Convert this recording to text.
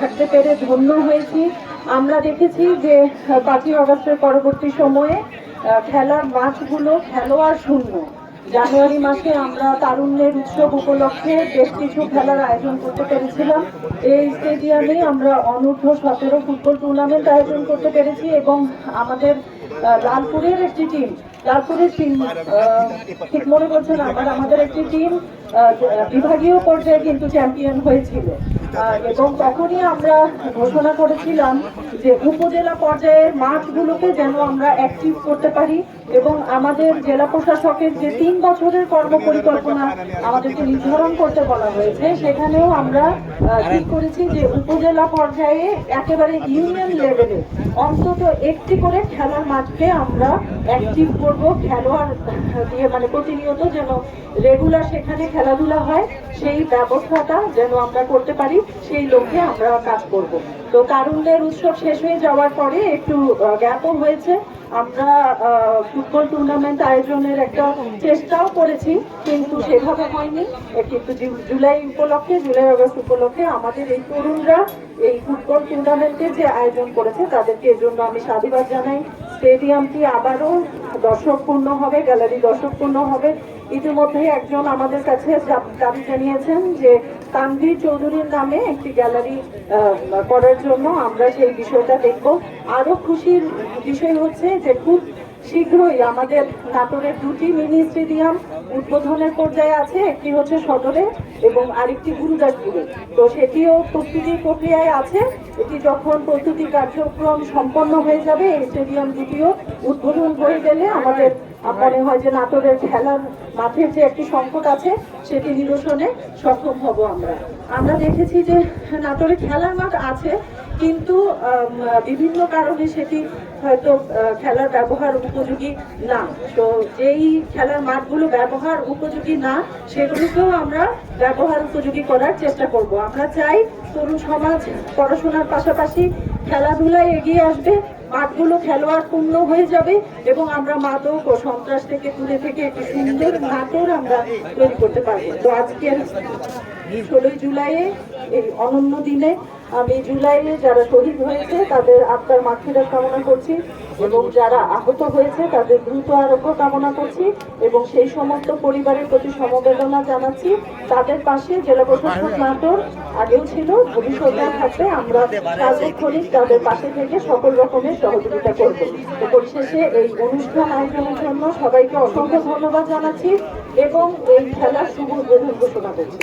থাকতে পেরে ধন্য হয়েছি। আমরা দেখেছি যে 5ই আগস্টের পরবর্তী সময়ে খেলার মাঠগুলো খেলোয়াড় শূন্য। জানুয়ারি মাসে আমরা তারুণ্যের উৎসব উপলক্ষে বেশ কিছু খেলার আয়োজন করতে পেরেছিলাম। এই স্টেডিয়ামে আমরা অনূর্ধ্ব-17 ফুটবল টুর্নামেন্ট আয়োজন করতে পেরেছি এবং আমাদের লালপুরের একটি টিম, লালপুরের টিম ঠিক মনে করছে না, আমাদের একটি টিম বিভাগীয় পর্যায়ে কিন্তু চ্যাম্পিয়ন হয়েছিল। এবং তখনই আমরা ঘোষণা করেছিলাম যে উপজেলা পর্যায়ের মাঠগুলোকে যেন আমরা অ্যাক্টিভ করতে পারি এবং আমাদের জেলা প্রশাসকের যে 3 বছরের কর্মপরিকল্পনা আমাদেরকে নির্ধারণ করতে বলা হয়েছে, সেখানেও আমরা ঠিক করেছি যে উপজেলা পর্যায়ে একেবারে ইউনিয়ন লেভেলে অন্তত একটি করে খেলার মাঠকে আমরা অ্যাক্টিভ করব, খেলোয়াড় দিয়ে মানে প্রতিনিয়ত যেন রেগুলার সেখানে খেলাধুলা হয় সেই ব্যবস্থাটা যেন আমরা করতে পারি, সেই লক্ষ্যে আমরা কাজ করব। তো তারুণ্যের উৎসব শেষ হয়ে যাওয়ার পরে একটু গ্যাপও হয়েছে। আমরা ফুটবল টুর্নামেন্ট আয়োজনের একটা চেষ্টাও করেছি, কিন্তু সেভাবে হয়নি। কিন্তু জুলাই আগস্ট উপলক্ষে আমাদের এই তরুণরা এই ফুটবল টুর্নামেন্টের যে আয়োজন করেছে তাদেরকে এর জন্য আমি সাধুবাদ জানাই। স্টেডিয়ামটি আবারও দর্শকপূর্ণ হবে, গ্যালারি দর্শকপূর্ণ হবে। ইতিমধ্যে একজন আমাদের কাছে দাবি জানিয়েছেন যে তানভীর চৌধুরীর নামে একটি গ্যালারি করার জন্য। আমরা সেই বিষয়টা দেখব। আরো খুশির বিষয় হচ্ছে যে খুব শীঘ্রই আমাদের নাটোরের 2টি মিনি স্টেডিয়াম উদ্বোধনের পর্যায়ে আছে। একটি হচ্ছে সদরে এবং আরেকটি গুরুদাসপুরে। তো সেটিও প্রস্তুতির প্রক্রিয়ায় আছে। এটি যখন প্রস্তুতি কার্যক্রম সম্পন্ন হয়ে যাবে, এই স্টেডিয়াম দুটিও উদ্বোধন হয়ে গেলে আমাদের মনে হয় যে নাটোরের খেলার মাঠের যে একটি সংকট আছে সেটি নিরসনে সক্ষম হব। আমরা দেখেছি যে নাটোরে খেলার মাঠ আছে, কিন্তু বিভিন্ন কারণে সেটি হয়তো খেলার ব্যবহার উপযোগী না। তো যেই খেলার মাঠগুলো ব্যবহার উপযোগী না, সেগুলোকেও আমরা ব্যবহার উপযোগী করার চেষ্টা করব। আমরা চাই তরুণ সমাজ পড়াশোনার পাশাপাশি খেলাধুলায় এগিয়ে আসবে, মাঠগুলো খেলোয়াড় পূর্ণ হয়ে যাবে এবং আমরা মাদক ও সন্ত্রাস থেকে দূরে থেকে একটি সুন্দর নাটোর আমরা তৈরি করতে পারবো। তো আজকের 16 জুলাইয়ে এই অনন্য দিনে আমি জুলাইয়ে যারা শহীদ হয়েছে তাদের আত্মার মাগফিরাত কামনা করছি এবং যারা আহত হয়েছে তাদের দ্রুত আরোগ্য কামনা করছি এবং সেই সমস্ত পরিবারের প্রতি সমবেদনা জানাচ্ছি। তাদের পাশে জেলা প্রশাসক নাটোর আগেও ছিল, ভবিষ্যতে থাকবে। আমরা সার্বক্ষণিক তাদের পাশে থেকে সকল রকমের সহযোগিতা করব। তো পরিশেষে এই অনুষ্ঠান আয়োজনের জন্য সবাইকে অসংখ্য ধন্যবাদ জানাচ্ছি এবং এই খেলার শুভ উদ্বোধন ঘোষণা করছি।